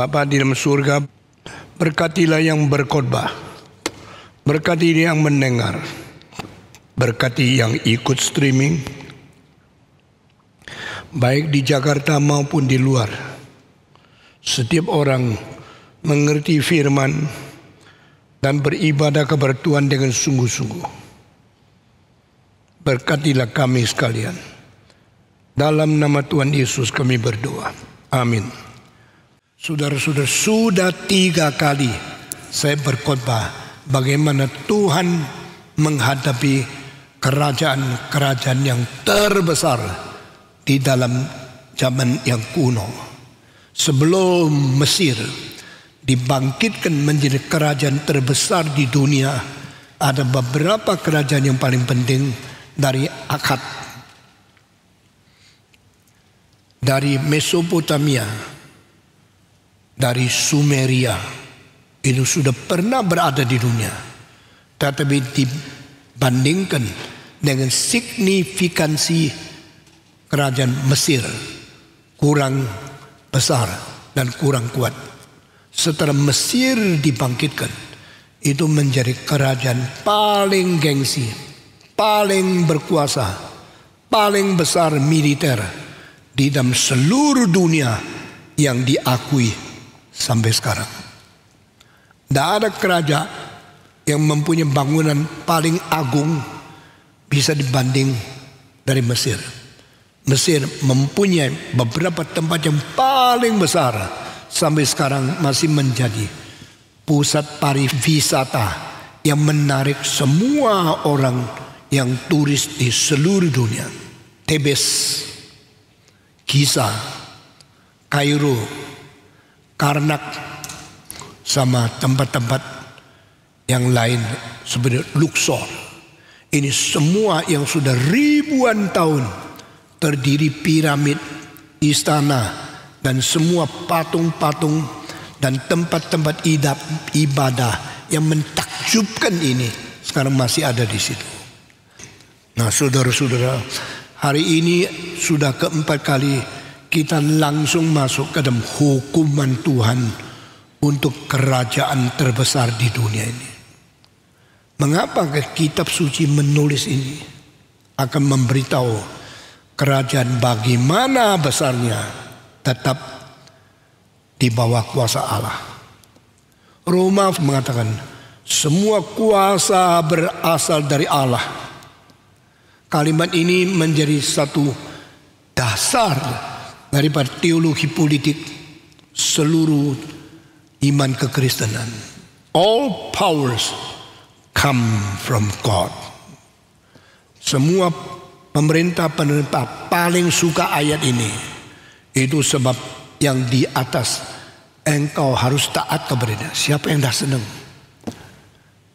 Bapa di dalam surga, berkatilah yang berkhotbah, berkati yang mendengar, berkati yang ikut streaming, baik di Jakarta maupun di luar. Setiap orang mengerti firman dan beribadah kepada Tuhan dengan sungguh-sungguh. Berkatilah kami sekalian. Dalam nama Tuhan Yesus kami berdoa. Amin. Saudara-saudara, sudah 3 kali saya berkhotbah bagaimana Tuhan menghadapi kerajaan-kerajaan yang terbesar di dalam zaman yang kuno. Sebelum Mesir dibangkitkan menjadi kerajaan terbesar di dunia, ada beberapa kerajaan yang paling penting dari Akkad, dari Mesopotamia, dari Sumeria. Itu sudah pernah berada di dunia, tetapi dibandingkan dengan signifikansi kerajaan Mesir kurang besar dan kurang kuat. Setelah Mesir dibangkitkan, itu menjadi kerajaan paling gengsi, paling berkuasa, paling besar militer di dalam seluruh dunia yang diakui sampai sekarang. Tidak ada kerajaan yang mempunyai bangunan paling agung bisa dibanding dari Mesir. Mesir mempunyai beberapa tempat yang paling besar, sampai sekarang masih menjadi pusat pariwisata yang menarik semua orang yang turis di seluruh dunia. Thebes, Giza, Kairo, Karnak, sama tempat-tempat yang lain seperti Luxor. Ini semua yang sudah ribuan tahun terdiri piramid, istana, dan semua patung-patung dan tempat-tempat ibadah yang mentakjubkan ini sekarang masih ada di situ. Nah, saudara-saudara, hari ini sudah keempat kali kita langsung masuk ke dalam hukuman Tuhan untuk kerajaan terbesar di dunia ini. Mengapa kitab suci menulis ini? Akan memberitahu kerajaan bagaimana besarnya tetap di bawah kuasa Allah. Roma mengatakan semua kuasa berasal dari Allah. Kalimat ini menjadi satu dasar daripada teologi politik seluruh iman kekristenan. All powers come from God. Semua pemerintah paling suka ayat ini. Itu sebab yang di atas engkau harus taat kepada dia. Siapa yang dah senang?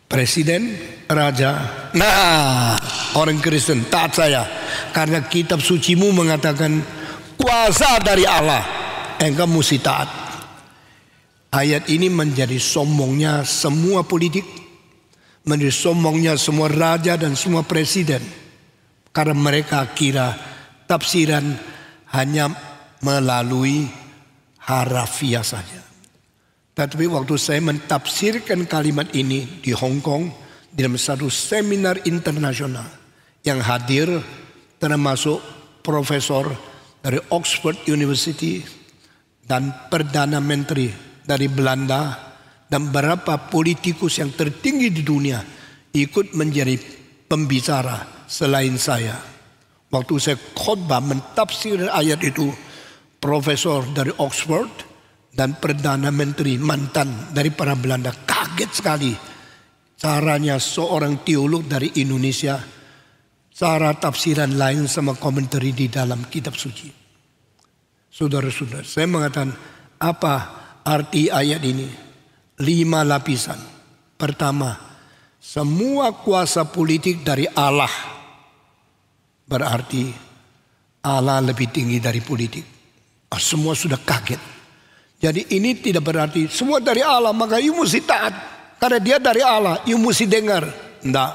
Presiden, raja. Nah, orang Kristen taat saya karena kitab sucimu mengatakan kuasa dari Allah, engkau mesti taat. Ayat ini menjadi sombongnya semua politik, menjadi sombongnya semua raja dan semua presiden, karena mereka kira tafsiran hanya melalui harafiah saja. Tetapi waktu saya mentafsirkan kalimat ini di Hong Kong dalam satu seminar internasional, yang hadir termasuk profesor dari Oxford University dan Perdana Menteri dari Belanda dan beberapa politikus yang tertinggi di dunia ikut menjadi pembicara selain saya. Waktu saya khotbah mentafsir ayat itu, profesor dari Oxford dan Perdana Menteri mantan dari para Belanda kaget sekali caranya seorang teolog dari Indonesia, cara tafsiran lain sama komentari di dalam kitab suci. Saudara-saudara, saya mengatakan apa arti ayat ini? 5 lapisan. Pertama, semua kuasa politik dari Allah, berarti Allah lebih tinggi dari politik. Semua sudah kaget. Jadi ini tidak berarti semua dari Allah maka you mesti taat. Karena dia dari Allah, you mesti dengar. Tidak.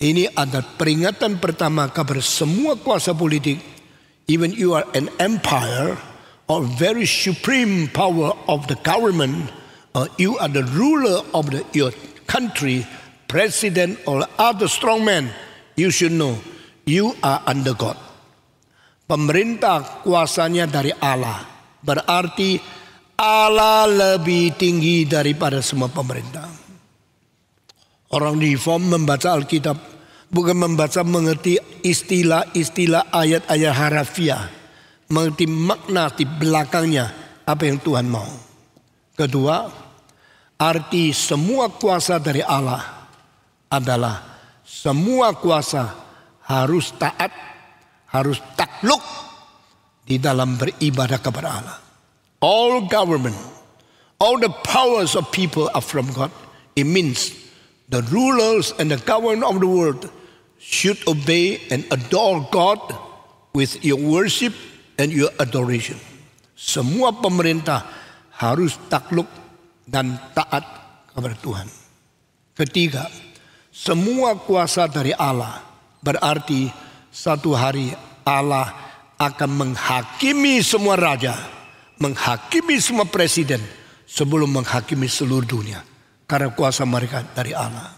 Ini ada peringatan pertama kepada semua kuasa politik. Even you are an empire or very supreme power of the government, or you are the ruler of your country, president or other strong man, you should know you are under God. Pemerintah kuasanya dari Allah, berarti Allah lebih tinggi daripada semua pemerintah. Orang reform membaca Alkitab bukan membaca mengerti istilah-istilah ayat-ayat harafiah, mengerti makna di belakangnya apa yang Tuhan mau. Kedua, arti semua kuasa dari Allah adalah semua kuasa harus taat, harus takluk di dalam beribadah kepada Allah. All government, all the powers of people are from God. It means the rulers and the government of the world should obey and adore God with your worship and your adoration. Semua pemerintah harus takluk dan taat kepada Tuhan. Ketiga, semua kuasa dari Allah, berarti satu hari Allah akan menghakimi semua raja, menghakimi semua presiden sebelum menghakimi seluruh dunia. Karena kuasa mereka dari Allah.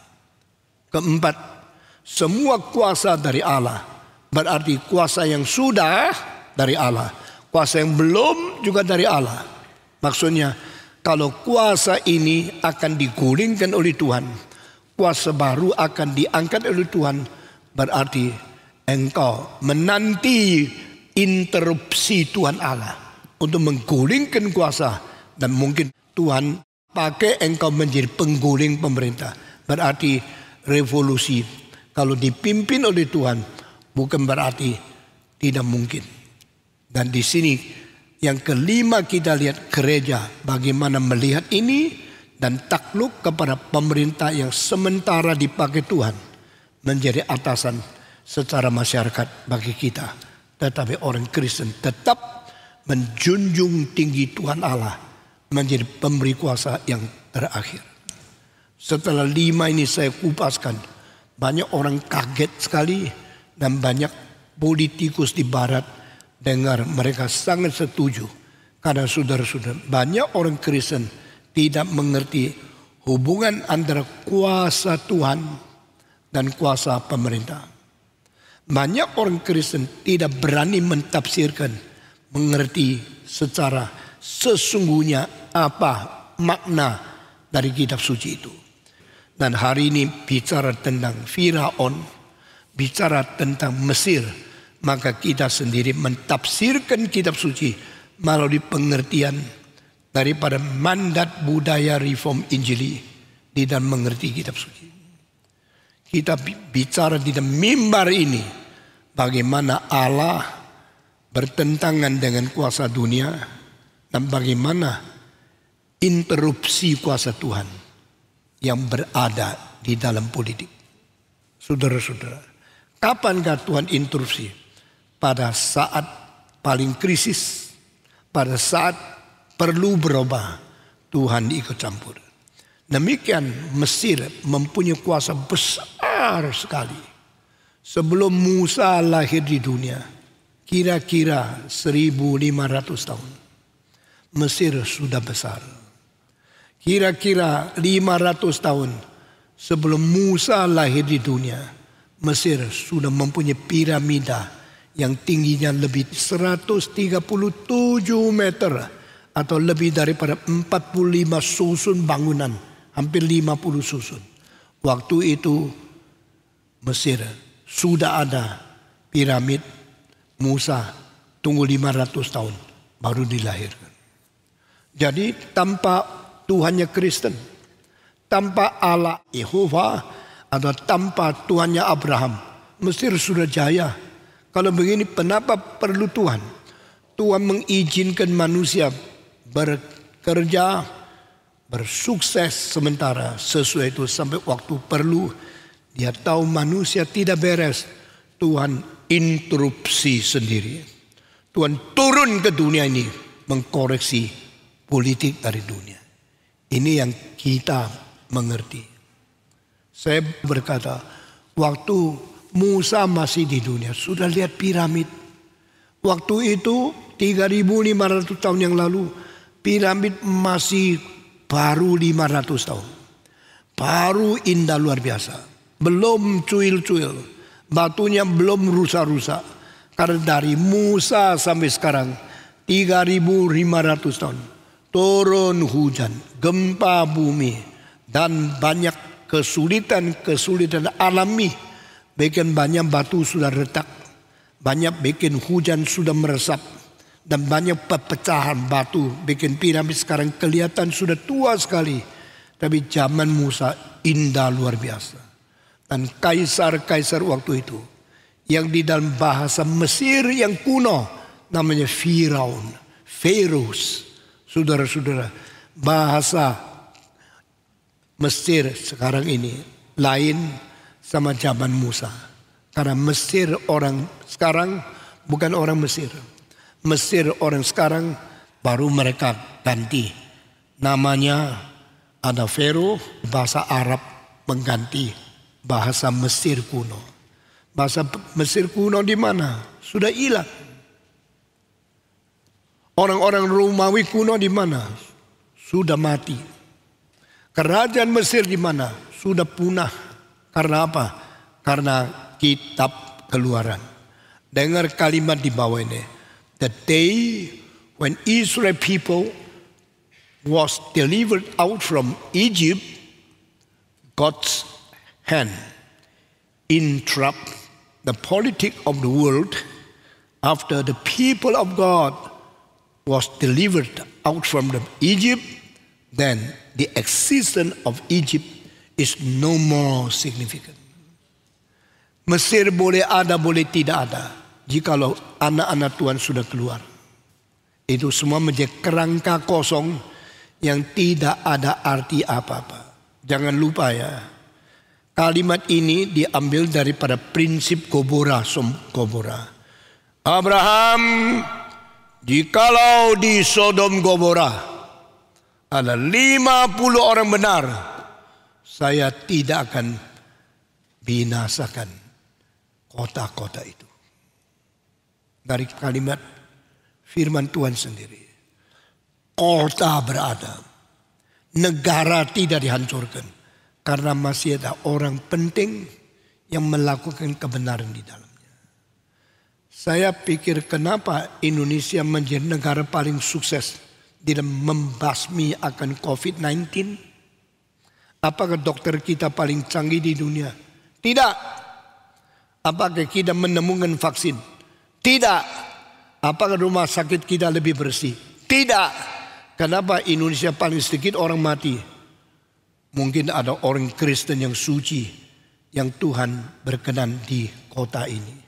Keempat, semua kuasa dari Allah berarti kuasa yang sudah dari Allah, kuasa yang belum juga dari Allah. Maksudnya kalau kuasa ini akan digulingkan oleh Tuhan, kuasa baru akan diangkat oleh Tuhan, berarti engkau menanti interupsi Tuhan Allah untuk menggulingkan kuasa, dan mungkin Tuhan pakai engkau menjadi pengguling pemerintah. Berarti revolusi kalau dipimpin oleh Tuhan bukan berarti tidak mungkin. Dan di sini yang kelima kita lihat gereja bagaimana melihat ini dan takluk kepada pemerintah yang sementara dipakai Tuhan menjadi atasan secara masyarakat bagi kita. Tetapi orang Kristen tetap menjunjung tinggi Tuhan Allah menjadi pemberi kuasa yang terakhir. Setelah 5 ini saya kupaskan, banyak orang kaget sekali dan banyak politikus di barat dengar, mereka sangat setuju. Karena saudara-saudara, banyak orang Kristen tidak mengerti hubungan antara kuasa Tuhan dan kuasa pemerintah. Banyak orang Kristen tidak berani mentafsirkan, mengerti secara sesungguhnya apa makna dari kitab suci itu. Dan hari ini bicara tentang Firaun, bicara tentang Mesir, maka kita sendiri mentafsirkan kitab suci melalui pengertian daripada mandat budaya reform Injili di dalam mengerti kitab suci. Kita bicara di dalam mimbar ini bagaimana Allah bertentangan dengan kuasa dunia dan bagaimana interupsi kuasa Tuhan yang berada di dalam politik. Saudara-saudara, kapankah Tuhan interupsi? Pada saat paling krisis, pada saat perlu berubah, Tuhan ikut campur. Demikian Mesir mempunyai kuasa besar sekali. Sebelum Musa lahir di dunia, kira-kira 1500 tahun, Mesir sudah besar. Kira-kira 500 tahun sebelum Musa lahir di dunia, Mesir sudah mempunyai piramida yang tingginya lebih 137 meter atau lebih daripada 45 susun bangunan, hampir 50 susun. Waktu itu Mesir sudah ada piramid. Musa tunggu 500 tahun baru dilahirkan. Jadi tanpa Tuhannya Kristen, tanpa Allah Yehova atau tanpa Tuhannya Abraham, Mesir sudah jaya. Kalau begini, kenapa perlu Tuhan? Tuhan mengizinkan manusia bekerja, bersukses sementara, sesuai itu sampai waktu perlu. Dia tahu manusia tidak beres, Tuhan interupsi sendiri. Tuhan turun ke dunia ini mengkoreksi politik dari dunia. Ini yang kita mengerti. Saya berkata, waktu Musa masih di dunia, sudah lihat piramid. Waktu itu 3.500 tahun yang lalu, piramid masih baru 500 tahun. Baru indah luar biasa. Belum cuil-cuil. Batunya belum rusak-rusak. Karena dari Musa sampai sekarang 3.500 tahun. Turun hujan, gempa bumi, dan banyak kesulitan alami. Bikin banyak batu sudah retak. Banyak bikin hujan sudah meresap. Dan banyak pepecahan batu. Bikin piramid sekarang kelihatan sudah tua sekali. Tapi zaman Musa indah luar biasa. Dan kaisar-kaisar waktu itu, yang di dalam bahasa Mesir yang kuno, namanya Firaun, Pharaohs. Saudara-saudara, bahasa Mesir sekarang ini lain sama zaman Musa. Karena Mesir orang sekarang bukan orang Mesir. Mesir orang sekarang baru mereka ganti. Namanya ada Pharaoh, bahasa Arab mengganti bahasa Mesir kuno. Bahasa Mesir kuno di mana? Sudah hilang. Orang-orang Romawi kuno di mana? Sudah mati. Kerajaan Mesir di mana? Sudah punah. Karena apa? Karena kitab Keluaran. Dengar kalimat di bawah ini. The day when Israel people was delivered out from Egypt, God's hand interrupt the politics of the world after the people of God was delivered out from Egypt, then the existence of Egypt is no more significant. Mesir boleh ada, boleh tidak ada. Jikalau anak-anak Tuhan sudah keluar. Itu semua menjadi kerangka kosong yang tidak ada arti apa-apa. Jangan lupa ya. Kalimat ini diambil daripada prinsip Gomora. Abraham, jikalau di Sodom Gomora ada 50 orang benar, saya tidak akan binasakan kota-kota itu. Dari kalimat firman Tuhan sendiri. Kota berada, negara tidak dihancurkan, karena masih ada orang penting yang melakukan kebenaran di dalamnya. Saya pikir kenapa Indonesia menjadi negara paling sukses dalam membasmi akan COVID-19? Apakah dokter kita paling canggih di dunia? Tidak. Apakah kita menemukan vaksin? Tidak. Apakah rumah sakit kita lebih bersih? Tidak. Kenapa Indonesia paling sedikit orang mati? Mungkin ada orang Kristen yang suci, yang Tuhan berkenan di kota ini,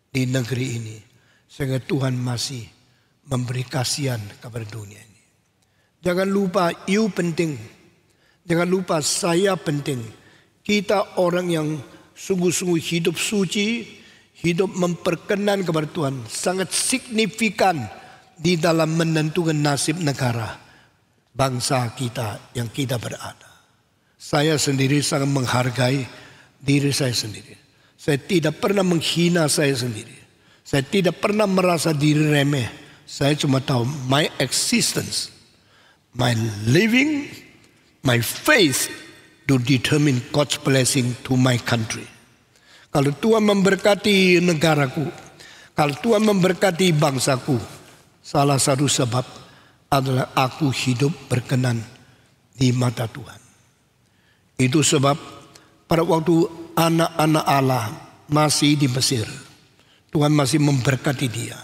di negeri ini. Sehingga Tuhan masih memberi kasihan kepada dunia ini. Jangan lupa you penting. Jangan lupa saya penting. Kita orang yang sungguh-sungguh hidup suci, hidup memperkenan kepada Tuhan, sangat signifikan di dalam menentukan nasib negara, bangsa kita yang kita berada. Saya sendiri sangat menghargai diri saya sendiri. Saya tidak pernah menghina saya sendiri. Saya tidak pernah merasa diri remeh. Saya cuma tahu my existence, my living, my faith to determine God's blessing to my country. Kalau Tuhan memberkati negaraku, kalau Tuhan memberkati bangsaku, salah satu sebab adalah aku hidup berkenan di mata Tuhan. Itu sebab pada waktu anak-anak Allah masih di Mesir, Tuhan masih memberkati dia.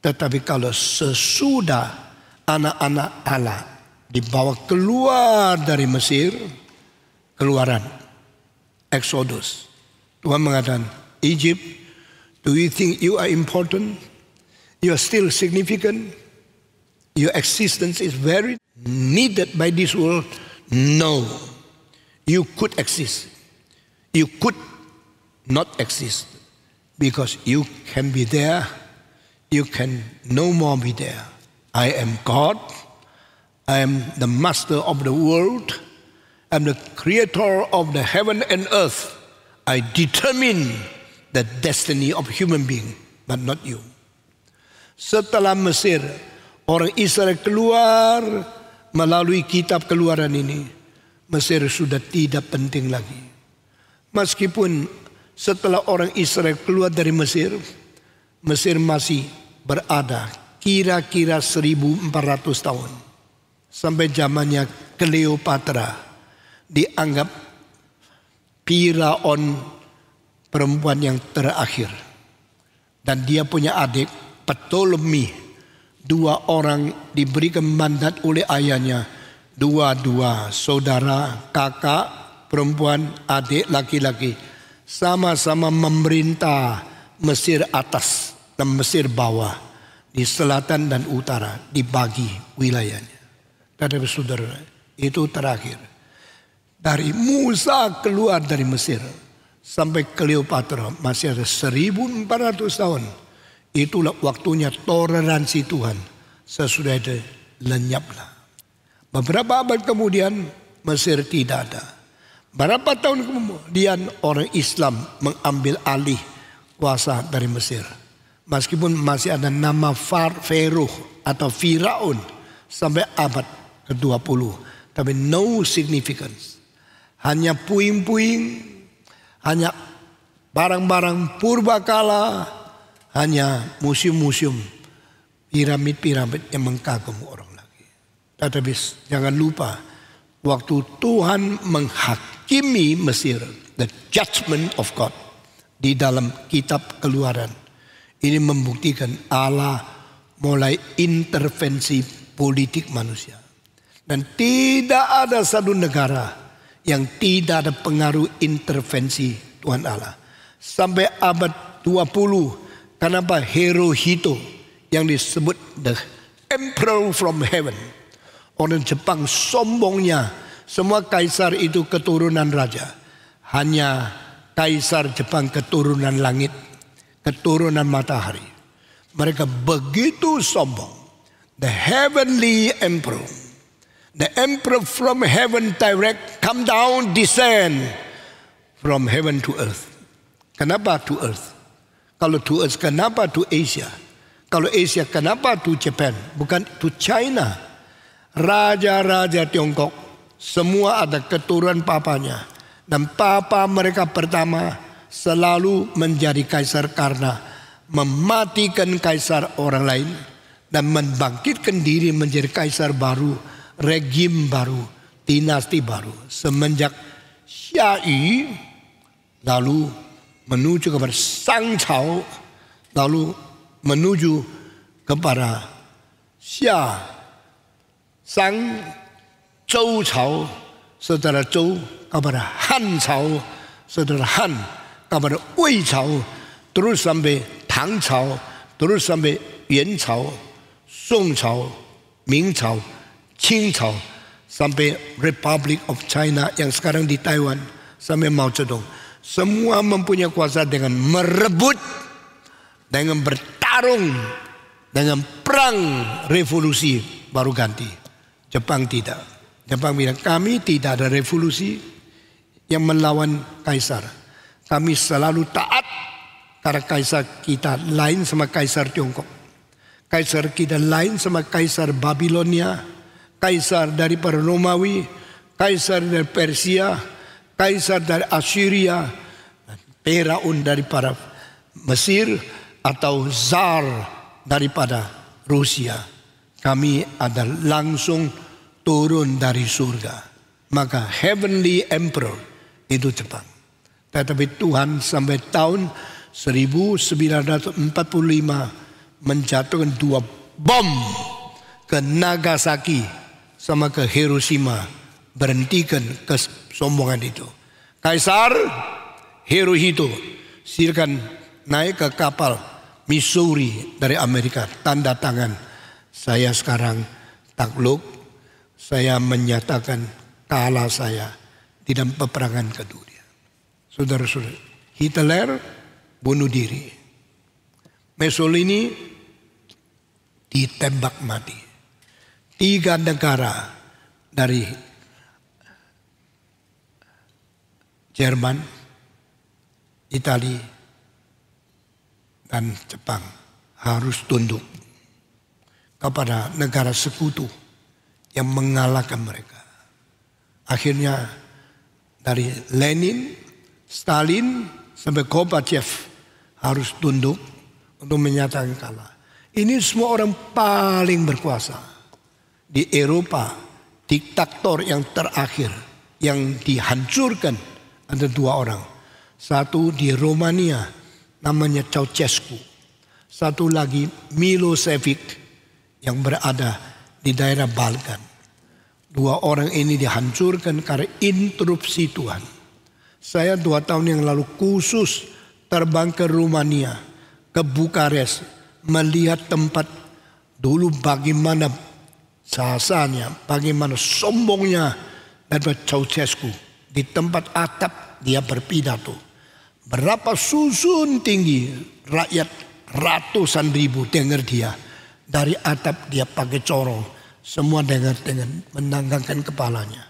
Tetapi kalau sesudah anak-anak Allah dibawa keluar dari Mesir, Keluaran, Exodus, Tuhan mengatakan, Egypt, do you think you are important? You are still significant? Your existence is very needed by this world? No. You could exist. You could not exist. Because you can be there. You can no more be there. I am God. I am the master of the world. I am the creator of the heaven and earth. I determine the destiny of human being, but not you. Setelah Mesir, orang Israel keluar melalui kitab Keluaran ini, Mesir sudah tidak penting lagi. Meskipun setelah orang Israel keluar dari Mesir, Mesir masih berada kira-kira 1400 tahun. Sampai zamannya Cleopatra, dianggap Firaun perempuan yang terakhir. Dan dia punya adik Ptolemy. 2 orang diberikan mandat oleh ayahnya. 2 saudara, kakak, perempuan, adik, laki-laki. Sama-sama memerintah Mesir atas dan Mesir bawah. Di selatan dan utara dibagi wilayahnya. Tetapi saudara, itu terakhir. Dari Musa keluar dari Mesir sampai Cleopatra masih ada 1400 tahun. Itulah waktunya toleransi Tuhan. Sesudah itu lenyaplah. Beberapa abad kemudian Mesir tidak ada. Berapa tahun kemudian orang Islam mengambil alih kuasa dari Mesir. Meskipun masih ada nama Pharaoh atau Firaun sampai abad ke-20. Tapi no significance. Hanya puing-puing, hanya barang-barang purbakala, hanya museum-museum, piramid-piramid yang mengagumi orang lagi. Tetapi jangan lupa, waktu Tuhan menghakimi Mesir, the judgment of God, di dalam kitab Keluaran, ini membuktikan Allah mulai intervensi politik manusia. Dan tidak ada satu negara yang tidak ada pengaruh intervensi Tuhan Allah. Sampai abad 20, kenapa Hirohito yang disebut the emperor from heaven. Orang Jepang sombongnya, semua kaisar itu keturunan raja. Hanya kaisar Jepang keturunan langit, keturunan matahari. Mereka begitu sombong. The heavenly emperor. The emperor from heaven direct come down, descend from heaven to earth. Kenapa to earth? Kalau to earth, kenapa to Asia? Kalau Asia, kenapa to Japan? Bukan to China. Raja-raja Tiongkok semua ada keturunan papanya. Dan papa mereka pertama selalu menjadi kaisar karena mematikan kaisar orang lain dan membangkitkan diri menjadi kaisar baru, regim baru, dinasti baru. Semenjak Xia Yu lalu menuju kepada Sang Cao, lalu menuju kepada Xia Sang Zhou Cao, saudara Zhou kepada Han Cao, saudara Han kepada Wei Cao, terus sampai Tang Cao, terus sampai Yuan Cao, Song Cao, Ming Cao, Qing Cao, sampai Republic of China yang sekarang di Taiwan, sampai Mao Zedong. Semua mempunyai kuasa dengan merebut, dengan bertarung, dengan perang revolusi baru ganti. Jepang tidak. Jepang bilang kami tidak ada revolusi yang melawan kaisar. Kami selalu taat karena kaisar kita lain sama kaisar Tiongkok. Kaisar kita lain sama kaisar Babilonia, kaisar dari para Romawi, kaisar dari Persia, kaisar dari Assyria, Firaun dari para Mesir, atau Tsar daripada Rusia. Kami ada langsung turun dari surga. Maka heavenly emperor itu Jepang. Tetapi Tuhan sampai tahun 1945 menjatuhkan 2 bom ke Nagasaki sama ke Hiroshima. Berhentikan kesombongan itu. Kaisar Hirohito silakan naik ke kapal Missouri dari Amerika. Tanda tangan. Saya sekarang takluk. Saya menyatakan kalah saya di dalam peperangan kedua. Saudara-saudara, Hitler bunuh diri. Mussolini ditembak mati. 3 negara dari Jerman, Italia, dan Jepang harus tunduk. kepada negara sekutu yang mengalahkan mereka. Akhirnya dari Lenin, Stalin sampai Gorbachev harus tunduk untuk menyatakan kalah. Ini semua orang paling berkuasa. Di Eropa, diktator yang terakhir yang dihancurkan ada 2 orang. Satu di Romania namanya Ceausescu. Satu lagi Milosevic yang berada di daerah Balkan. 2 orang ini dihancurkan karena interupsi Tuhan. Saya 2 tahun yang lalu khusus terbang ke Rumania, ke Bukares, melihat tempat dulu bagaimana sahasanya, bagaimana sombongnya daripada Ceausescu. Di tempat atap dia berpidato. Berapa susun tinggi rakyat ratusan ribu dengar dia. Dari atap dia pakai corong. Semua dengar dengan menanggangkan kepalanya.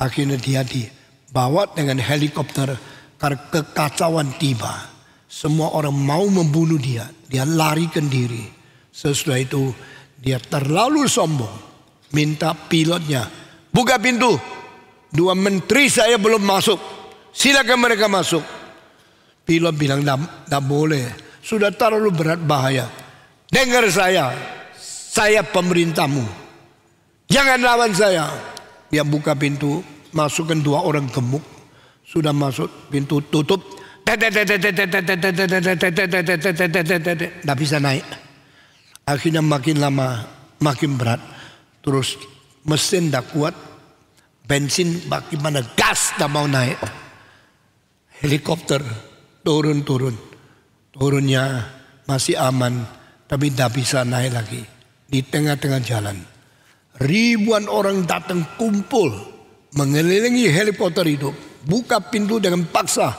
Akhirnya dia dibawa dengan helikopter karena kekacauan tiba. Semua orang mau membunuh dia. Dia larikan diri. Sesudah itu dia terlalu sombong. Minta pilotnya, buka pintu. 2 menteri saya belum masuk. Silakan mereka masuk. Pilot bilang tidak boleh. Sudah terlalu berat bahaya. Dengar saya pemerintahmu. Jangan lawan saya. Dia buka pintu, masukkan 2 orang gemuk. Sudah masuk, pintu tutup. Tidak bisa naik. Akhirnya makin lama makin berat. Terus mesin tidak kuat. Bensin bagaimana gas tidak mau naik. Helikopter turun. Turunnya masih aman. Tapi tidak bisa naik lagi. Di tengah-tengah jalan. Ribuan orang datang kumpul. Mengelilingi helikopter itu. Buka pintu dengan paksa.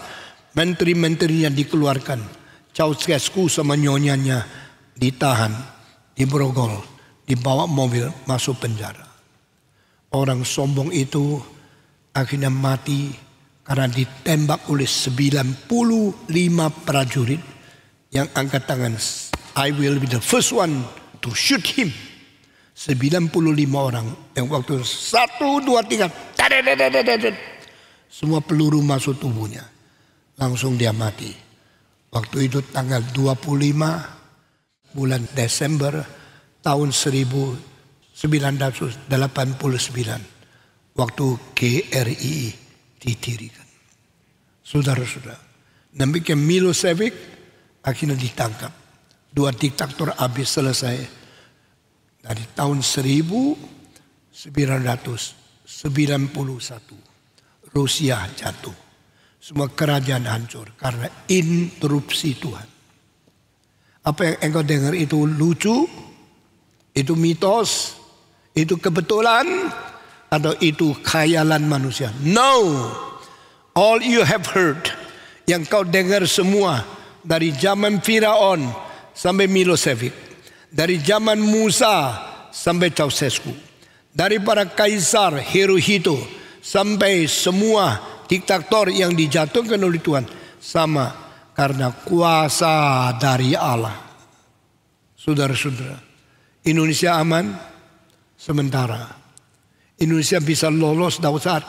Menteri-menterinya dikeluarkan. Ceausescu sama nyonyanya ditahan. Diborgol. Dibawa mobil masuk penjara. Orang sombong itu akhirnya mati. Karena ditembak oleh 95 prajurit. Yang angkat tangan. I will be the first one to shoot him. 95 orang. Yang waktu 1, 2, 3. Semua peluru masuk tubuhnya. Langsung dia mati. Waktu itu tanggal 25 bulan Desember tahun 1989. Waktu GRI didirikan. Saudara-saudara. Demikian Milosevic akhirnya ditangkap. 2 diktator habis selesai. Dari tahun 1991. Rusia jatuh. Semua kerajaan hancur. Karena interupsi Tuhan. Apa yang engkau dengar itu lucu? Itu mitos? Itu kebetulan? Atau itu khayalan manusia? No. All you have heard. Yang kau dengar semua. Dari zaman Firaun sampai Milosevic. Dari zaman Musa sampai Ceausescu. Dari para kaisar Hirohito sampai semua diktator yang dijatuhkan oleh Tuhan. Sama karena kuasa dari Allah. Saudara-saudara. Indonesia aman sementara. Indonesia bisa lolos dari saat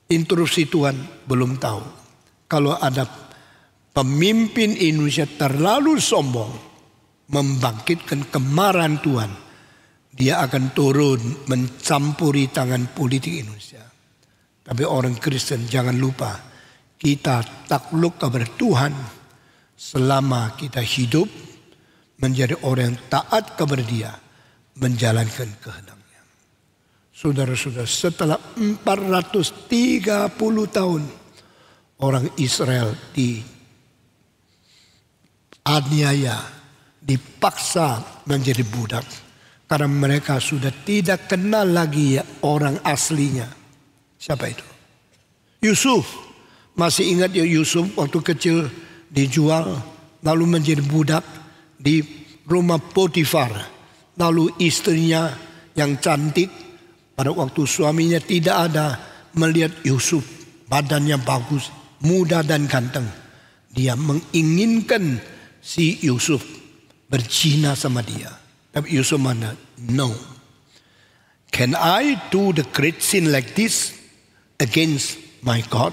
interupsi Tuhan belum tahu. Kalau ada pemimpin Indonesia terlalu sombong membangkitkan kemarahan Tuhan, dia akan turun mencampuri tangan politik Indonesia. Tapi orang Kristen jangan lupa, kita takluk kepada Tuhan selama kita hidup menjadi orang yang taat kepada Dia, menjalankan kehendak-Nya. Saudara-saudara, setelah 430 tahun orang Israel dianiaya, dipaksa menjadi budak. Karena mereka sudah tidak kenal lagi orang aslinya. Siapa itu? Yusuf. Masih ingat ya Yusuf waktu kecil dijual. Lalu menjadi budak di rumah Potifar. Lalu istrinya yang cantik. Pada waktu suaminya tidak ada. Melihat Yusuf. Badannya bagus. Muda dan ganteng. Dia menginginkan si Yusuf berzina sama dia. Tapi Yusuf mana? No. Can I do the great sin like this against my God?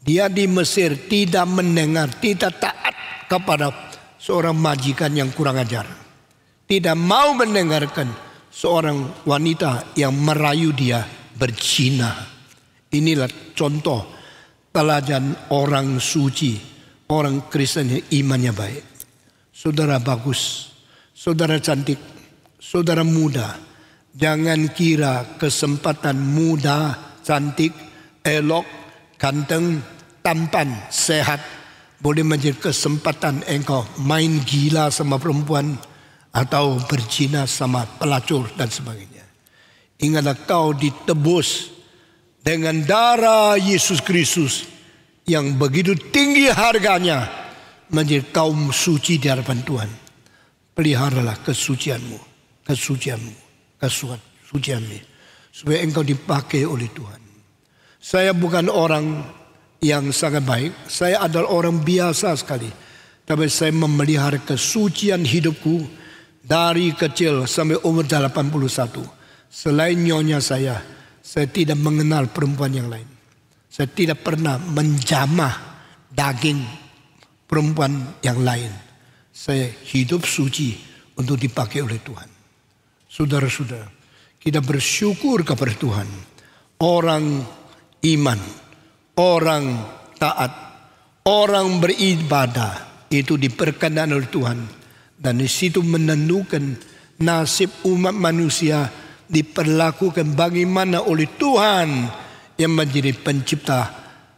Dia di Mesir tidak mendengar, tidak taat kepada seorang majikan yang kurang ajar. Tidak mau mendengarkan seorang wanita yang merayu dia berzina. Inilah contoh teladan orang suci, orang Kristen yang imannya baik. Saudara bagus, saudara cantik, saudara muda, jangan kira kesempatan muda, cantik, elok, ganteng, tampan, sehat boleh menjadi kesempatan engkau main gila sama perempuan atau berzina sama pelacur dan sebagainya. Ingatlah kau ditebus dengan darah Yesus Kristus yang begitu tinggi harganya menjadi kaum suci di hadapan Tuhan. Peliharalah kesucianmu, kesucianmu, supaya engkau dipakai oleh Tuhan. Saya bukan orang yang sangat baik, saya adalah orang biasa sekali. Tapi saya memelihara kesucian hidupku dari kecil sampai umur 81. Selain nyonya saya tidak mengenal perempuan yang lain. Saya tidak pernah menjamah daging perempuan yang lain. Saya hidup suci untuk dipakai oleh Tuhan. Saudara-saudara, kita bersyukur kepada Tuhan. Orang iman, orang taat, orang beribadah itu diperkenan oleh Tuhan. Dan di situ menentukan nasib umat manusia diperlakukan bagaimana oleh Tuhan yang menjadi pencipta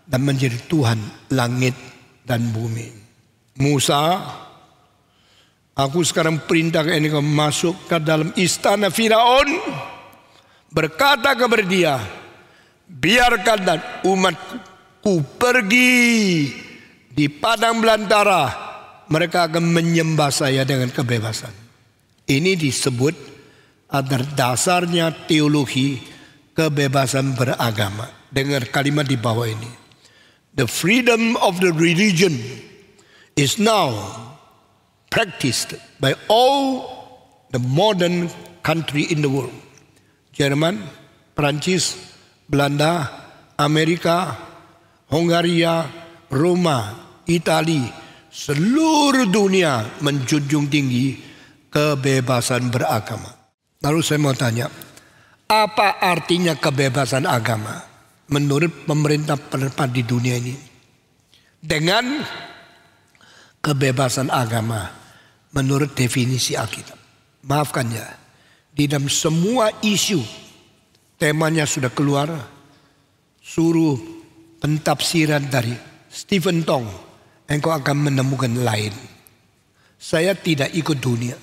dan menjadi Tuhan langit dan bumi. Musa, aku sekarang perintahkan engkau masuk ke dalam istana Firaun, berkata kepada dia, biarkan umatku pergi di padang belantara, mereka akan menyembah saya dengan kebebasan. Ini disebut ada dasarnya teologi kebebasan beragama. Dengar kalimat di bawah ini. The freedom of the religion is now practiced by all the modern country in the world. Jerman, Perancis, Belanda, Amerika, Hungaria, Roma, Italia, seluruh dunia menjunjung tinggi kebebasan beragama. Lalu saya mau tanya, apa artinya kebebasan agama menurut pemerintah penerpa di dunia ini? Dengan kebebasan agama menurut definisi Alkitab. Maafkan ya, di dalam semua isu temanya sudah keluar, suruh pentafsiran dari Stephen Tong, engkau akan menemukan lain. Saya tidak ikut dunia.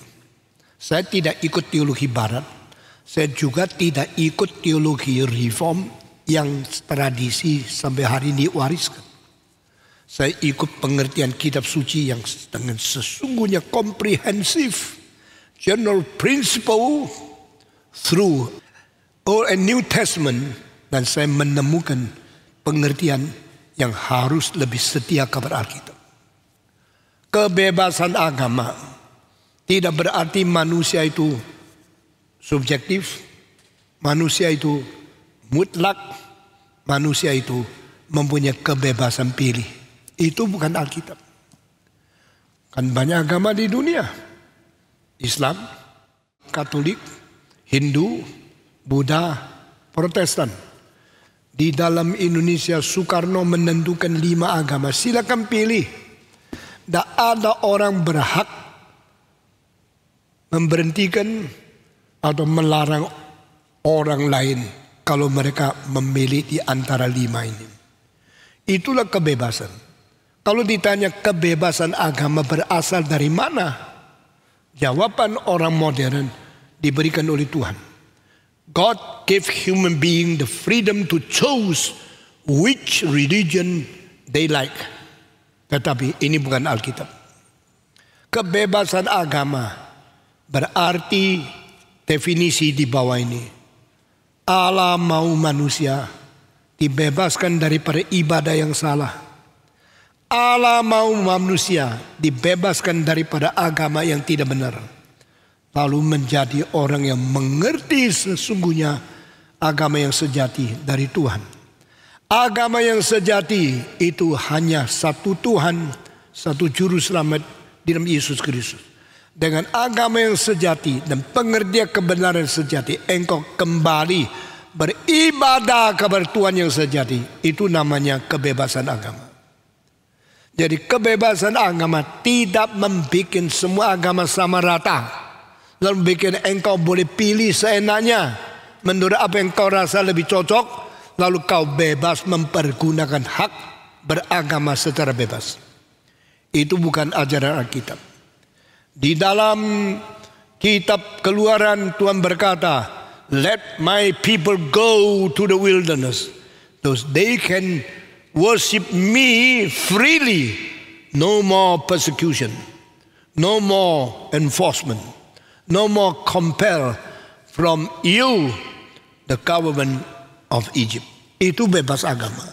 Saya tidak ikut teologi barat. Saya juga tidak ikut teologi reform yang tradisi sampai hari ini wariskan. Saya ikut pengertian kitab suci yang dengan sesungguhnya komprehensif. General principle through Old and New Testament. Dan saya menemukan pengertian yang harus lebih setia kepada Alkitab. Kebebasan agama tidak berarti manusia itu subjektif, manusia itu mutlak, manusia itu mempunyai kebebasan pilih. Itu bukan Alkitab. Kan banyak agama di dunia. Islam, Katolik, Hindu, Buddha, Protestan. Di dalam Indonesia Soekarno menentukan 5 agama. Silakan pilih. Tidak ada orang berhak memberhentikan atau melarang orang lain kalau mereka memilih di antara 5 ini. Itulah kebebasan. Kalau ditanya kebebasan agama berasal dari mana? Jawaban orang modern diberikan oleh Tuhan. God gave human being the freedom to choose which religion they like. Tetapi ini bukan Alkitab. Kebebasan agama berarti definisi di bawah ini. Allah mau manusia dibebaskan daripada ibadah yang salah. Allah mau manusia dibebaskan daripada agama yang tidak benar. lalu menjadi orang yang mengerti sesungguhnya agama yang sejati dari Tuhan. Agama yang sejati itu hanya satu Tuhan, satu juru selamat di dalam Yesus Kristus. Dengan agama yang sejati dan pengertian kebenaran sejati, engkau kembali beribadah kepada Tuhan yang sejati. Itu namanya kebebasan agama. Jadi kebebasan agama tidak membuat semua agama sama rata, lalu bikin engkau boleh pilih seenaknya menurut apa yang kau rasa lebih cocok, lalu kau bebas mempergunakan hak beragama secara bebas. Itu bukan ajaran Alkitab. Di dalam kitab Keluaran Tuhan berkata, "Let my people go to the wilderness, so they can worship me freely. No more persecution, no more enforcement, no more compel from you, the government of Egypt." Itu bebas agama.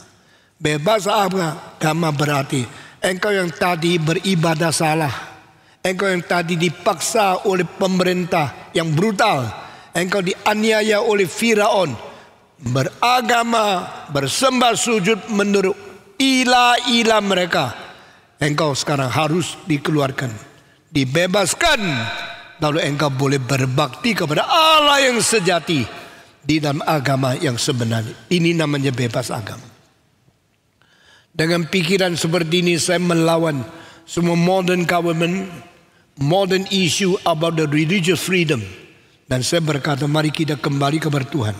Bebas agama berarti engkau yang tadi beribadah salah, engkau yang tadi dipaksa oleh pemerintah yang brutal, engkau dianiaya oleh Firaun, beragama, bersembah sujud menurut ilah-ilah mereka, engkau sekarang harus dikeluarkan, dibebaskan, lalu engkau boleh berbakti kepada Allah yang sejati di dalam agama yang sebenarnya. Ini namanya bebas agama. Dengan pikiran seperti ini saya melawan semua modern government, modern issue about the religious freedom. Dan saya berkata, mari kita kembali kepada Tuhan,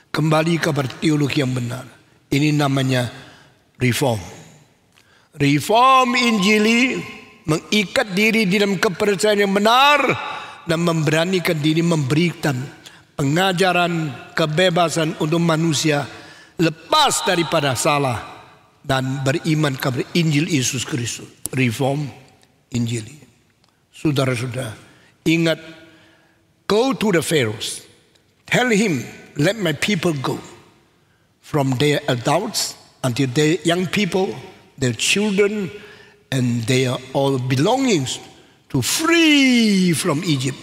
kembali kepada teologi yang benar. Ini namanya reform. Reform Injili mengikat diri di dalam kepercayaan yang benar dan memberanikan diri memberikan pengajaran kebebasan untuk manusia lepas daripada salah dan beriman kepada Injil Yesus Kristus. Reform Injili. Saudara-saudara, ingat, go to the Pharaohs, tell him, let my people go, from their adults until their young people, their children, and their all belongings, to free from Egypt,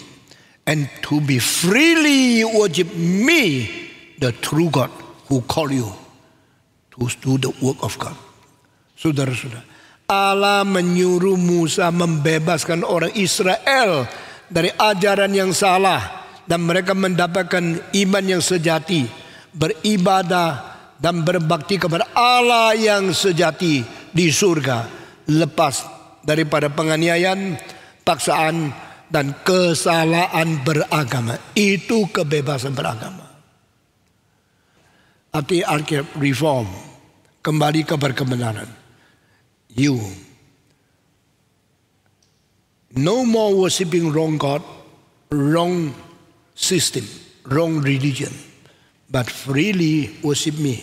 and to be freely worship me, the true God, who call you to do the work of God. Saudara-saudara, Allah menyuruh Musa membebaskan orang Israel dari ajaran yang salah, dan mereka mendapatkan iman yang sejati, beribadah dan berbakti kepada Allah yang sejati di surga, lepas daripada penganiayaan, paksaan, dan kesalahan beragama. Itu kebebasan beragama. Arti Alkitab reform, kembali kepada kebenaran. You no more worshiping wrong God, wrong system, wrong religion, but freely worship me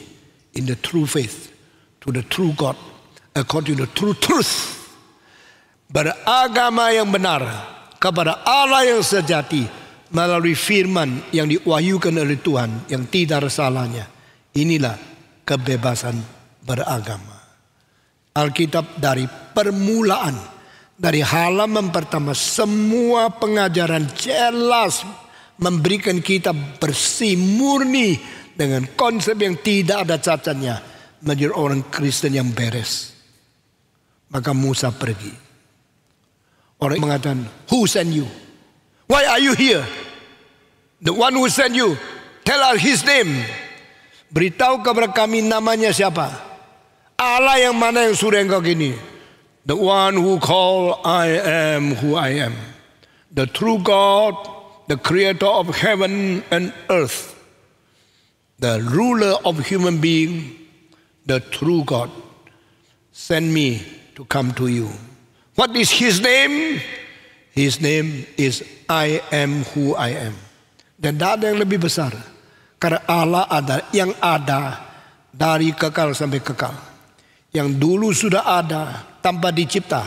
in the true faith, to the true God, according to the true truth. Beragama yang benar kepada Allah yang sejati melalui firman yang diwahyukan oleh Tuhan yang tidak ada salahnya. Inilah kebebasan beragama. Alkitab dari permulaan, dari halaman pertama, semua pengajaran jelas memberikan kita bersih murni dengan konsep yang tidak ada cacatnya, menjadi orang Kristen yang beres. Maka Musa pergi. Orang mengatakan, who sent you? Why are you here? The one who sent you, tell us his name. Beritahu kepada kami namanya siapa. Allah yang mana yang suruh engkau gini? The one who called I am who I am. The true God, the creator of heaven and earth. The ruler of human being, the true God. Send me to come to you. What is his name? His name is I am who I am. Dan tidak ada yang lebih besar. Karena Allah ada yang ada dari kekal sampai kekal. Yang dulu sudah ada tanpa dicipta,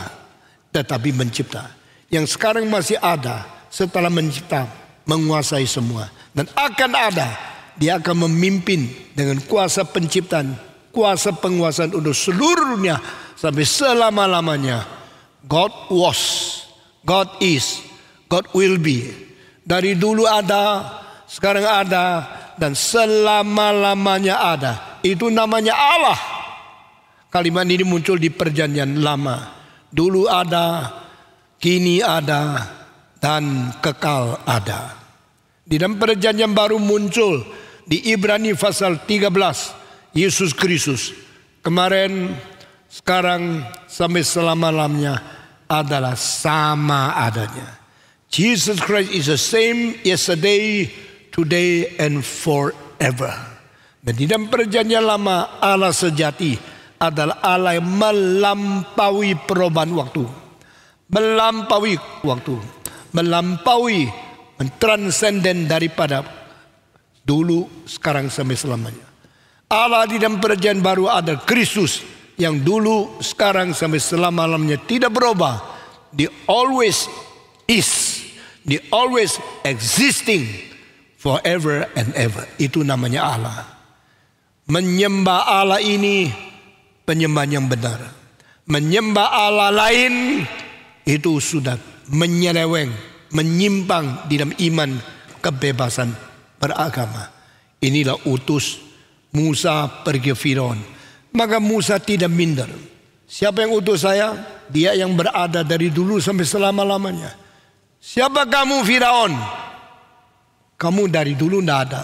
tetapi mencipta. Yang sekarang masih ada setelah mencipta, menguasai semua. Dan akan ada, dia akan memimpin dengan kuasa penciptaan, kuasa penguasaan untuk seluruhnya sampai selama-lamanya. God was, God is, God will be. Dari dulu ada, sekarang ada, dan selama-lamanya ada. Itu namanya Allah. Kalimat ini muncul di Perjanjian Lama. Dulu ada, kini ada, dan kekal ada. Di dalam Perjanjian Baru muncul di Ibrani pasal 13, Yesus Kristus kemarin, sekarang, sampai selama-lamanya adalah sama adanya. Jesus Christ is the same yesterday, today, and forever. Dan di dalam Perjanjian Lama, Allah sejati adalah Allah yang melampaui perubahan waktu. Melampaui waktu. Melampaui, mentransenden daripada dulu, sekarang, sampai selamanya. Allah di dalam Perjanjian Baru adalah Kristus yang dulu, sekarang, sampai selama-lamanya tidak berubah. Dia always is. Dia always existing forever and ever. Itu namanya Allah. Menyembah Allah ini penyembahan yang benar. Menyembah Allah lain itu sudah menyeleweng, menyimpang di dalam iman kebebasan beragama. Inilah utus Musa pergi ke Firaun. Maka Musa tidak minder. Siapa yang utus saya? Dia yang berada dari dulu sampai selama-lamanya. Siapa kamu, Firaun? Kamu dari dulu tidak ada,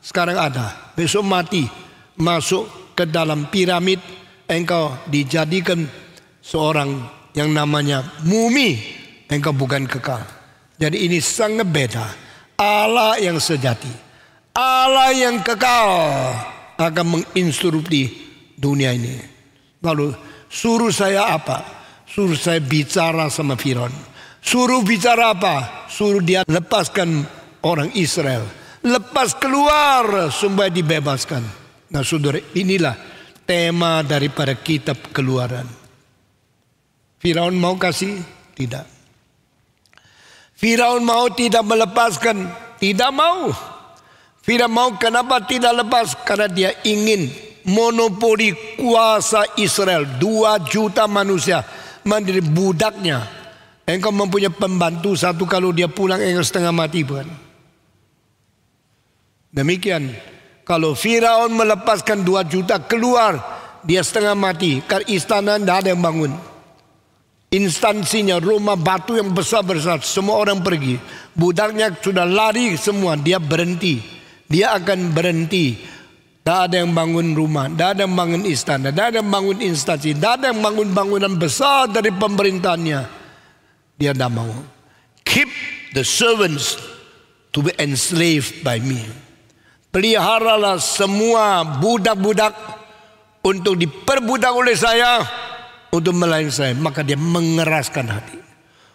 sekarang ada, besok mati, masuk ke dalam piramid, engkau dijadikan seorang yang namanya mumi, engkau bukan kekal. Jadi ini sangat beda. Allah yang sejati, Allah yang kekal akan menginstruksi dunia ini. Lalu suruh saya apa? Suruh saya bicara sama Firaun. Suruh bicara apa? Suruh dia lepaskan orang Israel. Lepas keluar supaya dibebaskan. Nah saudara, inilah tema daripada kitab Keluaran. Firaun mau kasih? Tidak. Firaun mau tidak melepaskan? Tidak mau. Firaun mau, kenapa tidak lepas? Karena dia ingin monopoli kuasa Israel. 2 juta manusia menjadi budaknya. Engkau mempunyai pembantu satu, kalau dia pulang engkau setengah mati, bukan? Demikian, kalau Firaun melepaskan 2 juta keluar, dia setengah mati. Karena istana tidak ada yang bangun. Instansinya rumah batu yang besar-besar, semua orang pergi. Budaknya sudah lari semua, dia berhenti. Dia akan berhenti. Tidak ada yang bangun rumah, tidak ada yang bangun istana, tidak ada yang bangun instansi, tidak ada yang bangun bangunan besar dari pemerintahannya. Dia tidak mau. Keep the servants to be enslaved by me. Peliharalah semua budak-budak untuk diperbudak oleh saya, untuk melayani saya. Maka dia mengeraskan hati.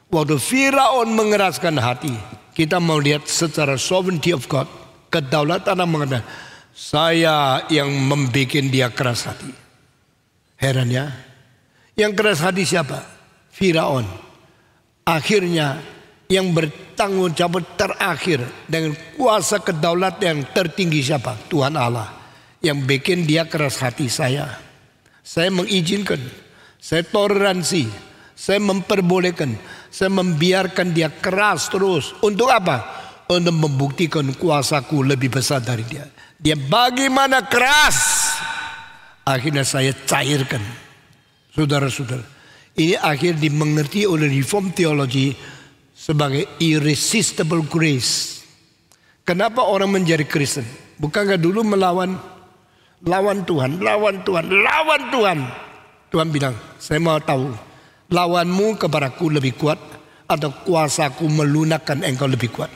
Waktu Firaun mengeraskan hati, kita mau lihat secara sovereignty of God, kedaulatan Allah mengatakan, saya yang membuat dia keras hati. Heran ya. Yang keras hati siapa? Firaun. Akhirnya yang bertanggung jawab terakhir dengan kuasa kedaulatan yang tertinggi siapa? Tuhan Allah. Yang bikin dia keras hati. Saya mengizinkan, saya toleransi, saya memperbolehkan, saya membiarkan dia keras terus. Untuk apa? Untuk membuktikan kuasaku lebih besar dari dia. Dia bagaimana keras, akhirnya saya cairkan. Saudara-saudara, ini akhir dimengerti oleh Reform Theology sebagai irresistible grace. Kenapa orang menjadi Kristen? Bukankah dulu melawan Tuhan, lawan Tuhan, lawan Tuhan. Tuhan bilang, saya mau tahu, lawanmu kepadaku lebih kuat atau kuasaku melunakkan engkau lebih kuat.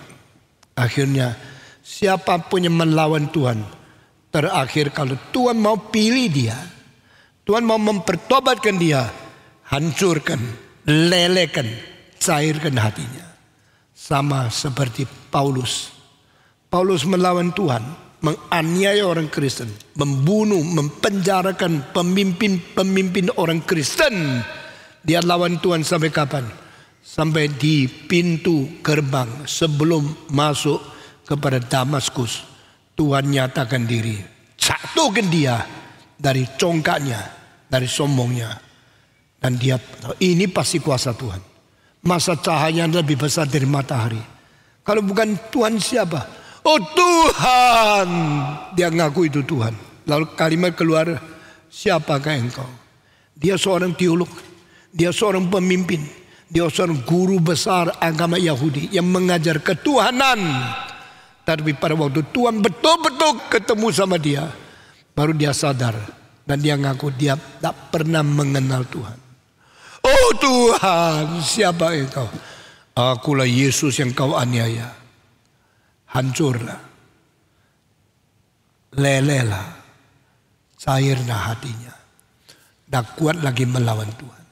Akhirnya siapapun yang melawan Tuhan, terakhir kalau Tuhan mau pilih dia, Tuhan mau mempertobatkan dia, hancurkan, lelekan, cairkan hatinya. Sama seperti Paulus. Paulus melawan Tuhan, menganiaya orang Kristen, membunuh, mempenjarakan pemimpin orang Kristen. Dia lawan Tuhan sampai kapan? Sampai di pintu gerbang sebelum masuk kepada Damaskus, Tuhan nyatakan diri, jatuhkan dia dari congkaknya, dari sombongnya. Dan dia, ini pasti kuasa Tuhan. Masa cahayanya lebih besar dari matahari. Kalau bukan Tuhan siapa? Oh Tuhan. Dia ngaku itu Tuhan. Lalu kalimat keluar, siapakah engkau? Dia seorang teolog. Dia seorang pemimpin. Dia seorang guru besar agama Yahudi yang mengajar ketuhanan. Tapi pada waktu Tuhan betul-betul ketemu sama dia, baru dia sadar. Dan dia ngaku dia tak pernah mengenal Tuhan. Oh Tuhan, siapa engkau? Akulah Yesus yang kau aniaya. Hancurlah. Lelelah. Cairlah hatinya. Tak kuat lagi melawan Tuhan.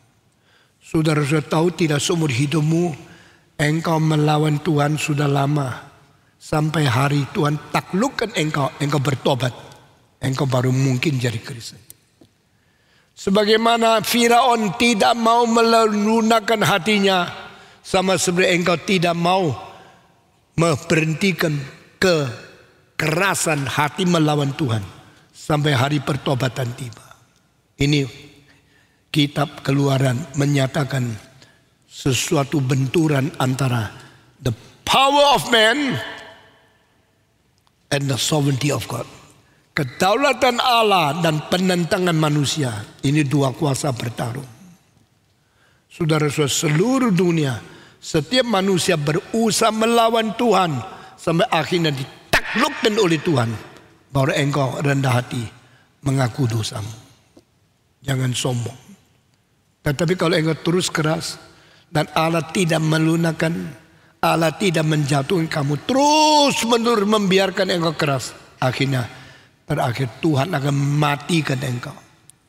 Saudara-saudara tahu tidak seumur hidupmu engkau melawan Tuhan sudah lama. Sampai hari Tuhan taklukkan engkau bertobat. Engkau baru mungkin jadi Kristen. Sebagaimana Firaun tidak mau melunakkan hatinya, sama seperti engkau tidak mau memberhentikan kekerasan hati melawan Tuhan sampai hari pertobatan tiba. Ini kitab Keluaran menyatakan sesuatu benturan antara the power of man and the sovereignty of God. Kedaulatan Allah dan penentangan manusia. Ini dua kuasa bertarung. Saudara-saudara, seluruh dunia, setiap manusia berusaha melawan Tuhan sampai akhirnya ditaklukkan oleh Tuhan. Baru engkau rendah hati mengaku dosamu. Jangan sombong. Tetapi kalau engkau terus keras dan Allah tidak melunakkan, Allah tidak menjatuhkan kamu, terus menerus membiarkan engkau keras, akhirnya terakhir Tuhan akan matikan engkau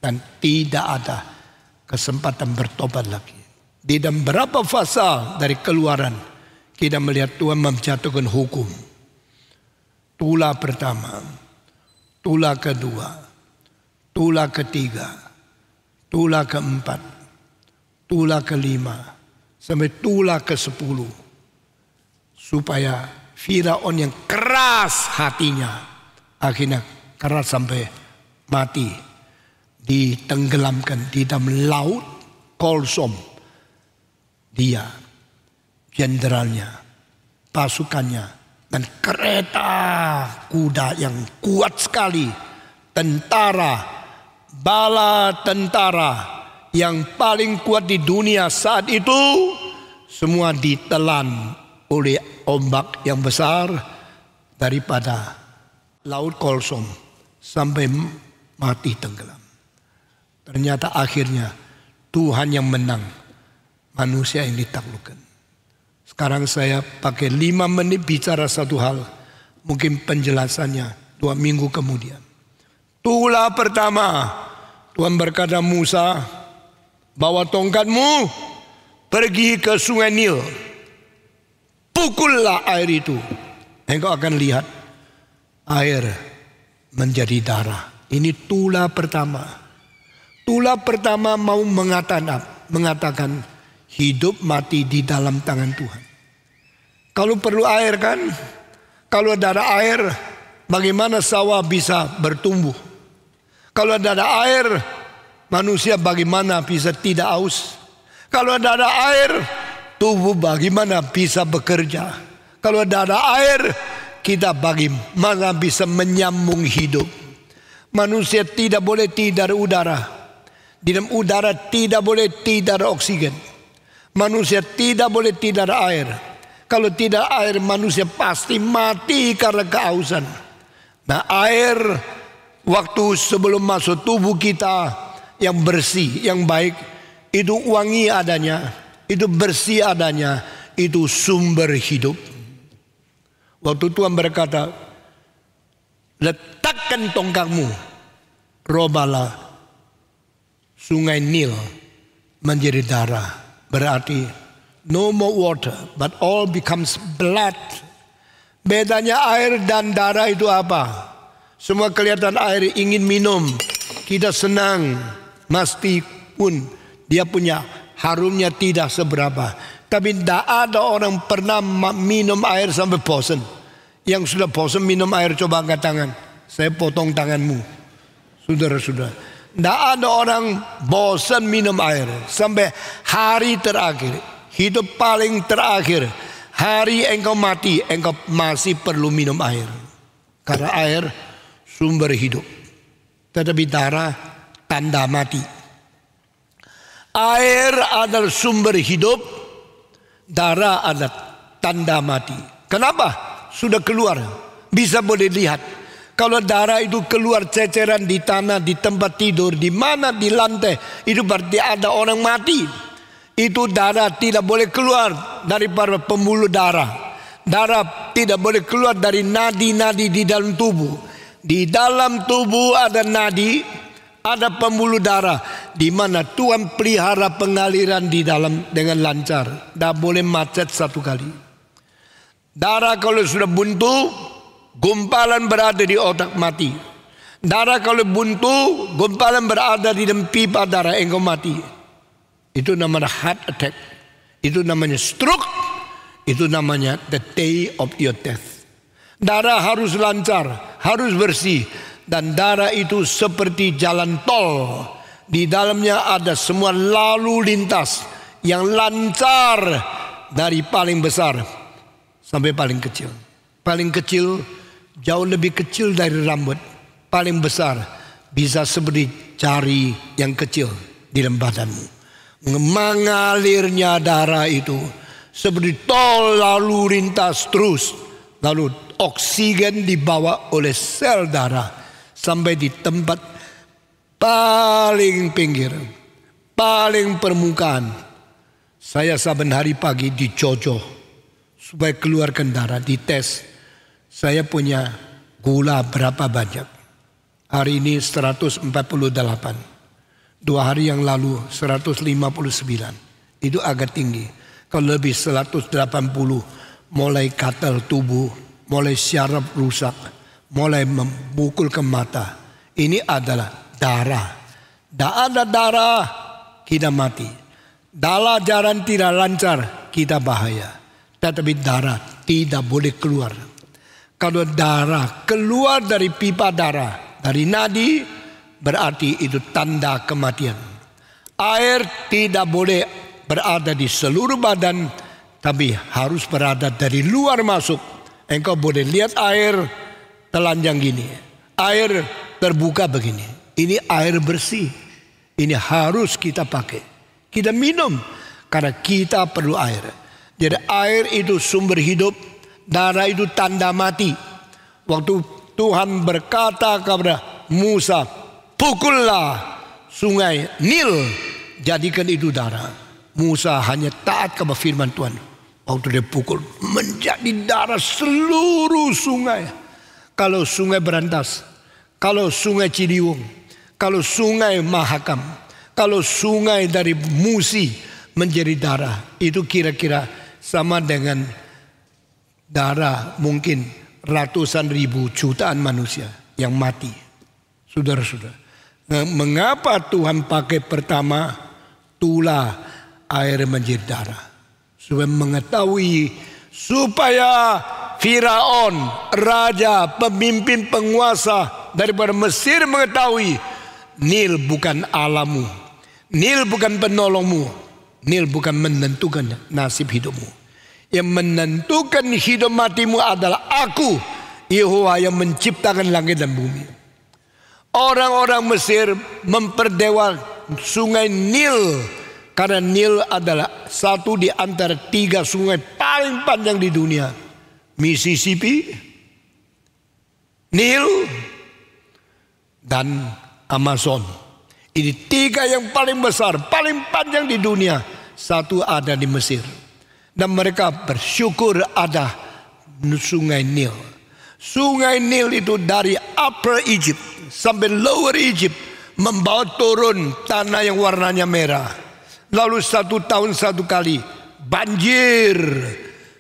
dan tidak ada kesempatan bertobat lagi. Di dalam berapa pasal dari Keluaran kita melihat Tuhan menjatuhkan hukum. Tulah pertama, tulah kedua, tulah ketiga, tulah keempat, tulah kelima, sampai tulah ke-10. Supaya Firaun yang keras hatinya akhirnya keras sampai mati, ditenggelamkan di dalam laut Kolsom. Dia, jenderalnya, pasukannya, dan kereta kuda yang kuat sekali, tentara, bala tentara yang paling kuat di dunia saat itu, semua ditelan oleh ombak yang besar daripada laut Kolsom sampai mati tenggelam. Ternyata akhirnya Tuhan yang menang, manusia yang ditaklukkan. Sekarang saya pakai 5 menit bicara satu hal, mungkin penjelasannya 2 minggu kemudian. Tulah pertama, Tuhan berkata Musa, bawa tongkatmu, pergi ke sungai Nil, pukullah air itu, engkau akan lihat air menjadi darah. Ini tulah pertama. Tulah pertama mau mengatakan hidup mati di dalam tangan Tuhan. Kalau perlu air kan, kalau ada air bagaimana sawah bisa bertumbuh? Kalau ada air manusia bagaimana bisa tidak haus? Kalau ada air tubuh bagaimana bisa bekerja? Kalau ada air kita bagaimana bisa menyambung hidup? Manusia tidak boleh tidak ada udara. Di dalam udara tidak boleh tidak ada oksigen. Manusia tidak boleh tidak ada air. Kalau tidak air manusia pasti mati karena kehausan. Nah air waktu sebelum masuk tubuh kita yang bersih, yang baik, itu wangi adanya, itu bersih adanya, itu sumber hidup. Waktu Tuhan berkata, letakkan tongkatmu, robalah sungai Nil menjadi darah. Berarti no more water, but all becomes blood. Bedanya air dan darah itu apa? Semua kelihatan air ingin minum, kita senang, meskipun dia punya harumnya tidak seberapa. Tapi tidak ada orang pernah minum air sampai bosan. Yang sudah bosan minum air coba angkat tangan. Saya potong tanganmu. Saudara-saudara, tidak ada orang bosan minum air sampai hari terakhir, hidup paling terakhir, hari engkau mati, engkau masih perlu minum air. Karena air sumber hidup. Tetapi darah tanda mati. Air adalah sumber hidup, darah adalah tanda mati. Kenapa? Sudah keluar, bisa boleh lihat. Kalau darah itu keluar ceceran di tanah, di tempat tidur, di mana, di lantai, itu berarti ada orang mati. Itu darah tidak boleh keluar dari para pembuluh darah. Darah tidak boleh keluar dari nadi-nadi di dalam tubuh. Di dalam tubuh ada nadi, ada pembuluh darah, di mana Tuhan pelihara pengaliran di dalam dengan lancar. Tidak boleh macet satu kali. Darah kalau sudah buntu, gumpalan berada di otak mati. Darah kalau buntu, gumpalan berada di dalam pipa darah, engkau mati. Itu namanya heart attack. Itu namanya stroke. Itu namanya the day of your death. Darah harus lancar, harus bersih. Dan darah itu seperti jalan tol. Di dalamnya ada semua lalu lintas yang lancar dari paling besar sampai paling kecil. Paling kecil jauh lebih kecil dari rambut. Paling besar bisa seperti jari yang kecil di dalam badanmu. Mengalirnya darah itu seperti tol lalu lintas terus. Lalu oksigen dibawa oleh sel darah sampai di tempat paling pinggir, paling permukaan. Saya saban hari pagi dicocoh supaya keluarkan darah, dites. Saya punya gula berapa banyak. Hari ini 148. 2 hari yang lalu 159. Itu agak tinggi. Kalau lebih 180 mulai katal tubuh, mulai syaraf rusak, mulai memukul ke mata. Ini adalah darah. Tidak ada darah, kita mati. Darah jalan tidak lancar, kita bahaya. Tetapi darah tidak boleh keluar. Kalau darah keluar dari pipa darah, dari nadi, berarti itu tanda kematian. Air tidak boleh berada di seluruh badan, tapi harus berada dari luar masuk. Engkau boleh lihat air telanjang gini, air terbuka begini. Ini air bersih. Ini harus kita pakai. Kita minum karena kita perlu air. Jadi air itu sumber hidup, darah itu tanda mati. Waktu Tuhan berkata kepada Musa, pukullah sungai Nil, jadikan itu darah. Musa hanya taat kepada firman Tuhan. Waktu dia pukul, menjadi darah seluruh sungai. Kalau sungai Berantas, kalau sungai Ciliwung, kalau sungai Mahakam, kalau sungai dari Musi menjadi darah, itu kira-kira sama dengan darah mungkin ratusan ribu jutaan manusia yang mati. Saudara-saudara, mengapa Tuhan pakai pertama tulah air menjadi darah? Supaya mengetahui, supaya Firaun, raja, pemimpin, penguasa daripada Mesir mengetahui Nil bukan alamu, Nil bukan penolongmu, Nil bukan menentukan nasib hidupmu. Yang menentukan hidup matimu adalah aku, Yehova, yang menciptakan langit dan bumi. Orang-orang Mesir memperdewa sungai Nil, karena Nil adalah satu di antara 3 sungai paling panjang di dunia. Mississippi, Nil, dan Amazon. Ini 3 yang paling besar, paling panjang di dunia. Satu ada di Mesir. Dan mereka bersyukur ada sungai Nil. Sungai Nil itu dari Upper Egypt sampai Lower Egypt membawa turun tanah yang warnanya merah. Lalu 1 tahun 1 kali banjir.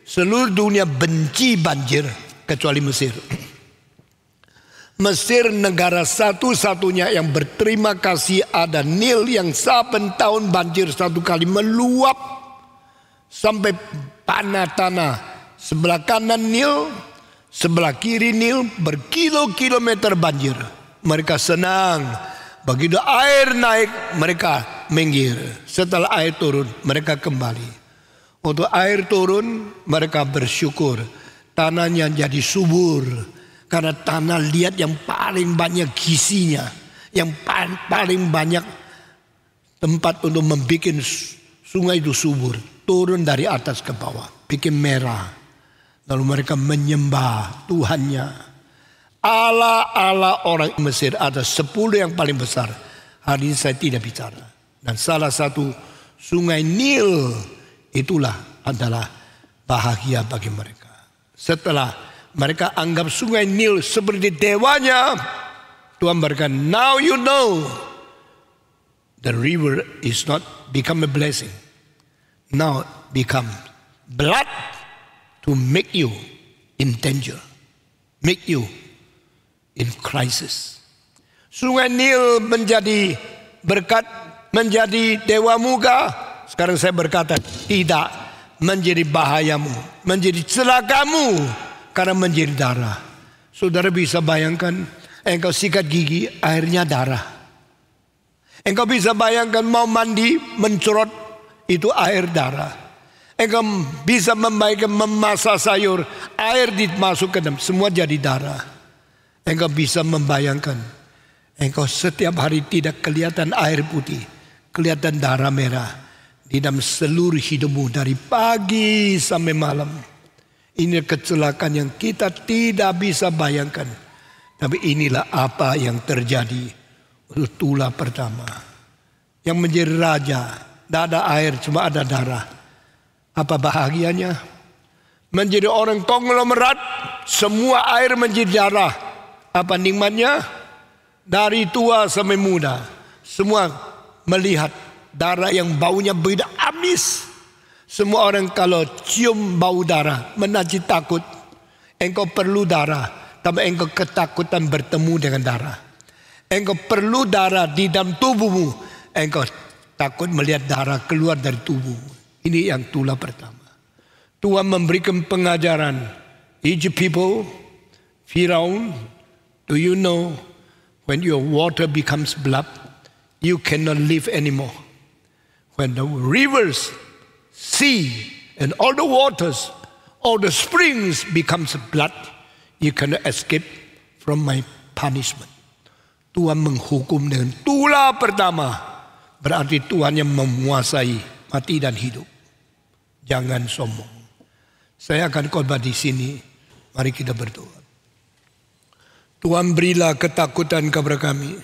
Seluruh dunia benci banjir kecuali Mesir. Mesir negara satu-satunya yang berterima kasih ada Nil yang saben tahun banjir 1 kali meluap sampai tanah. Sebelah kanan Nil, sebelah kiri Nil, berkilo-kilometer banjir. Mereka senang. Begitu air naik, mereka minggir. Setelah air turun, mereka kembali. Waktu air turun, mereka bersyukur. Tanahnya jadi subur. Karena tanah liat yang paling banyak gizinya. Yang paling banyak tempat untuk membuat sungai itu subur. Turun dari atas ke bawah. Bikin merah. Lalu mereka menyembah Tuhannya. Allah orang Mesir ada 10 yang paling besar. Hari ini saya tidak bicara. Dan salah satu sungai Nil itulah adalah bahagia bagi mereka. Setelah mereka anggap sungai Nil seperti dewanya, Tuhan berkata, now you know the river is not become a blessing. Now become blood to make you in danger. Make you in crisis. Sungai Nil menjadi berkat, menjadi dewa muka. Sekarang saya berkata tidak, menjadi bahayamu, menjadi celakamu karena menjadi darah. Saudara bisa bayangkan, engkau sikat gigi, airnya darah. Engkau bisa bayangkan mau mandi, mencerot, itu air darah. Engkau bisa membayangkan memasak sayur, air dimasukkan ke dalam, semua jadi darah. Engkau bisa membayangkan, engkau setiap hari tidak kelihatan air putih, kelihatan darah merah di dalam seluruh hidupmu dari pagi sampai malam. Ini kecelakaan yang kita tidak bisa bayangkan. Tapi inilah apa yang terjadi untuk tulah pertama. Yang menjadi raja, tidak ada air, cuma ada darah. Apa bahagianya? Menjadi orang konglomerat, semua air menjadi darah. Apa nikmatnya? Dari tua sampai muda, semua melihat darah yang baunya begitu amis. Semua orang kalau cium bau darah menajis takut. Engkau perlu darah, tapi engkau ketakutan bertemu dengan darah. Engkau perlu darah di dalam tubuhmu, engkau takut melihat darah keluar dari tubuhmu. Ini yang tulah pertama. Tuhan memberikan pengajaran. Egypt people, Firaun, do you know when your water becomes blood, you cannot live anymore. When the rivers, sea, and all the waters, all the springs becomes blood, you cannot escape from my punishment. Tuhan menghukum dengan tulah pertama. Berarti Tuhan yang menguasai mati dan hidup. Jangan sombong. Saya akan khotbah di sini. Mari kita berdoa. Tuhan berilah ketakutan kepada kami,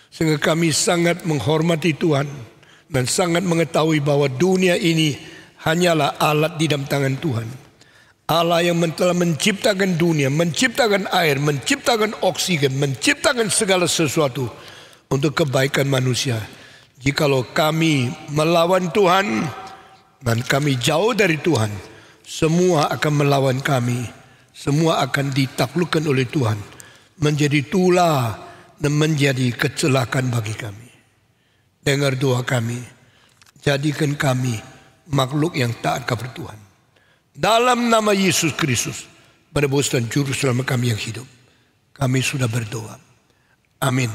sehingga kami sangat menghormati Tuhan dan sangat mengetahui bahwa dunia ini hanyalah alat di dalam tangan Tuhan. Allah yang telah menciptakan dunia, menciptakan air, menciptakan oksigen, menciptakan segala sesuatu untuk kebaikan manusia. Jikalau kami melawan Tuhan dan kami jauh dari Tuhan, semua akan melawan kami. Semua akan ditaklukkan oleh Tuhan, menjadi tulah dan menjadi kecelakaan bagi kami. Dengar doa kami, jadikan kami makhluk yang taat kepada Tuhan. Dalam nama Yesus Kristus, penebus dan juru selamat kami yang hidup, kami sudah berdoa. Amin.